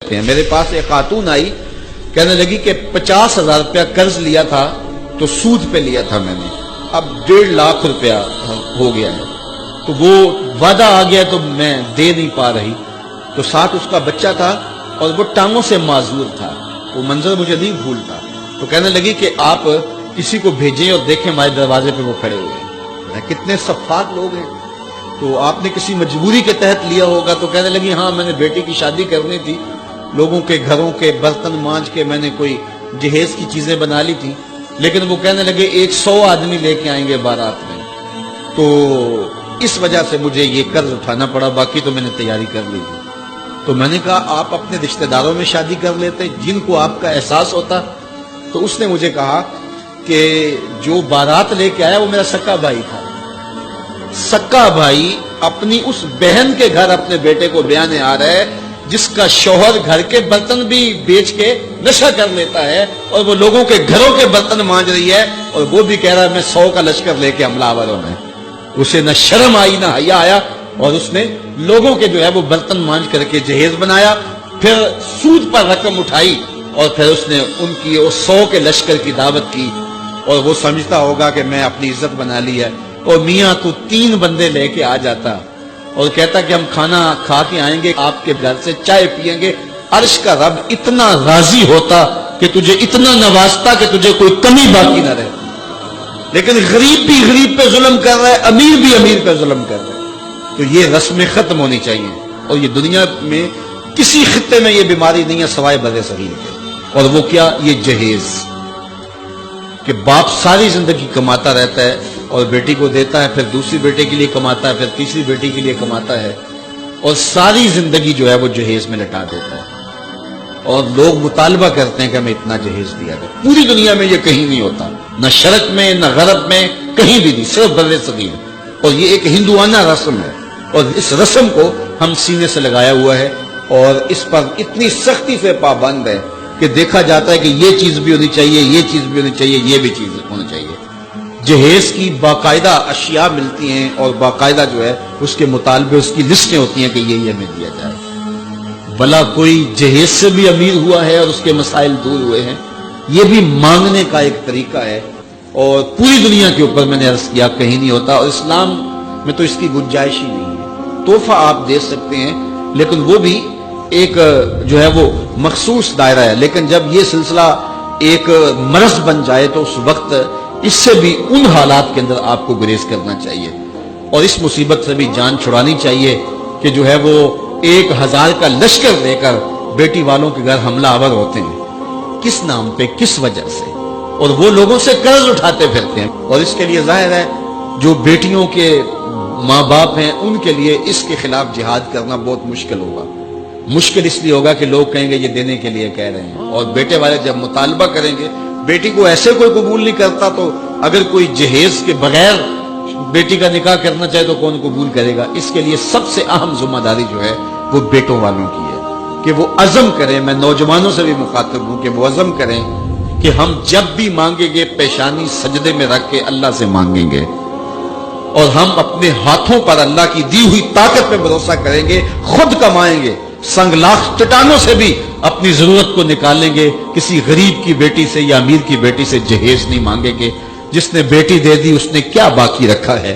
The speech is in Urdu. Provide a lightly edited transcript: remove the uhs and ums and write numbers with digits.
کرتے ہیں. میرے پاس ایک خاتون آئی, کہنے لگی کہ 50,000 روپیہ قرض لیا تھا تو سود پہ لیا تھا میں نے, اب 1.5 لاکھ روپیہ ہو گیا ہے, تو وہ وعدہ آ گیا تو میں دے نہیں پا رہی. تو ساتھ اس کا بچہ تھا اور وہ ٹانگوں سے معذور تھا, وہ منظر مجھے نہیں بھولتا. تو کہنے لگی کہ آپ کسی کو بھیجیں اور دیکھیں ہمارے دروازے پہ وہ کھڑے ہوئے ہیں, کتنے صفاق لوگ ہیں, تو آپ نے کسی مجبوری کے تحت لیا ہوگا. تو کہنے لگی ہاں میں نے بیٹی کی شادی کرنی تھی, لوگوں کے گھروں کے برتن مانج کے میں نے کوئی جہیز کی چیزیں بنا لی تھی, لیکن وہ کہنے لگے 100 آدمی لے کے آئیں گے بارات میں, تو اس وجہ سے مجھے یہ قرض اٹھانا پڑا, باقی تو میں نے تیاری کر لی تھی. تو میں نے کہا آپ اپنے رشتہ داروں میں شادی کر لیتے جن کو آپ کا احساس ہوتا. تو اس نے مجھے کہا کہ جو بارات لے کے آیا وہ میرا سکا بھائی تھا. سکا بھائی اپنی اس بہن کے گھر اپنے بیٹے کو بیانے آ رہا ہے جس کا شوہر گھر کے برتن بھی بیچ کے نشہ کر لیتا ہے اور وہ لوگوں کے گھروں کے برتن مانج رہی ہے, اور وہ بھی کہہ رہا ہے میں 100 کا لشکر لے کے حملہ آور ہونا ہے. اسے نہ شرم آئی نہ حیا آیا, اور اس نے لوگوں کے جو ہے وہ برتن مانج کر کے جہیز بنایا, پھر سود پر رقم اٹھائی, اور پھر اس نے ان کی 100 کے لشکر کی دعوت کی, اور وہ سمجھتا ہوگا کہ میں اپنی عزت بنا لی ہے. اور میاں تو 3 بندے لے کے آ جاتا اور کہتا کہ ہم کھانا کھا کے آئیں گے, آپ کے گھر سے چائے پیئیں گے. عرش کا رب اتنا راضی ہوتا کہ تجھے اتنا نوازتا کہ تجھے کوئی کمی باقی نہ رہے. لیکن غریب بھی غریب پہ ظلم کر رہا ہے, امیر بھی امیر پہ ظلم کر رہا ہے. تو یہ رسمیں ختم ہونی چاہیے, اور یہ دنیا میں کسی خطے میں یہ بیماری نہیں ہے سوائے بر صغیر کے. اور وہ کیا, یہ جہیز, کہ باپ ساری زندگی کماتا رہتا ہے اور بیٹی کو دیتا ہے, پھر دوسری بیٹے کے لیے کماتا ہے, پھر تیسری بیٹی کے لیے کماتا ہے, اور ساری زندگی جو ہے وہ جہیز میں لٹا دیتا ہے. اور لوگ مطالبہ کرتے ہیں کہ ہمیں اتنا جہیز دیا جائے. پوری دنیا میں یہ کہیں نہیں ہوتا, نہ شرق میں نہ غرب میں, کہیں بھی نہیں, صرف بر صغیر. اور یہ ایک ہندوانہ رسم ہے, اور اس رسم کو ہم سینے سے لگایا ہوا ہے, اور اس پر اتنی سختی سے پابند ہے کہ دیکھا جاتا ہے کہ یہ چیز بھی ہونی چاہیے, یہ چیز بھی ہونی چاہیے, یہ بھی چیز ہونی چاہیے. جہیز کی باقاعدہ اشیاء ملتی ہیں, اور باقاعدہ جو ہے اس کے مطالبے, اس کی لسٹیں ہوتی ہیں کہ یہ ہمیں دیا جائے. بھلا کوئی جہیز سے بھی امیر ہوا ہے اور اس کے مسائل دور ہوئے ہیں؟ یہ بھی مانگنے کا ایک طریقہ ہے, اور پوری دنیا کے اوپر میں نے عرض کیا کہیں نہیں ہوتا, اور اسلام میں تو اس کی گنجائش ہی نہیں ہے. تحفہ آپ دے سکتے ہیں, لیکن وہ بھی ایک جو ہے وہ مخصوص دائرہ ہے. لیکن جب یہ سلسلہ ایک مرض بن جائے تو اس وقت اس سے بھی ان حالات کے اندر آپ کو گریز کرنا چاہیے, اور اس مصیبت سے بھی جان چھڑانی چاہیے کہ جو ہے وہ 1000 کا لشکر لے کر بیٹی والوں کے گھر حملہ آور ہوتے ہیں. کس نام پہ, کس وجہ سے؟ اور وہ لوگوں سے قرض اٹھاتے پھرتے ہیں. اور اس کے لیے ظاہر ہے جو بیٹیوں کے ماں باپ ہیں ان کے لیے اس کے خلاف جہاد کرنا بہت مشکل ہوگا. مشکل اس لیے ہوگا کہ لوگ کہیں گے یہ دینے کے لیے کہہ رہے ہیں, اور بیٹے والے جب مطالبہ کریں گے, بیٹی کو ایسے کوئی قبول نہیں کرتا, تو اگر کوئی جہیز کے بغیر بیٹی کا نکاح کرنا چاہے تو کون قبول کرے گا؟ اس کے لیے سب سے اہم ذمہ داری جو ہے وہ بیٹوں والوں کی ہے کہ وہ عزم کریں. میں نوجوانوں سے بھی مخاطب ہوں کہ وہ عزم کریں کہ ہم جب بھی مانگیں گے پیشانی سجدے میں رکھ کے اللہ سے مانگیں گے, اور ہم اپنے ہاتھوں پر اللہ کی دی ہوئی طاقت پہ بھروسہ کریں گے, خود کمائیں گے, سنگلاخ چٹانوں سے بھی اپنی ضرورت کو نکالیں گے. کسی غریب کی بیٹی سے یا امیر کی بیٹی سے جہیز نہیں مانگیں گے. جس نے بیٹی دے دی اس نے کیا باقی رکھا ہے؟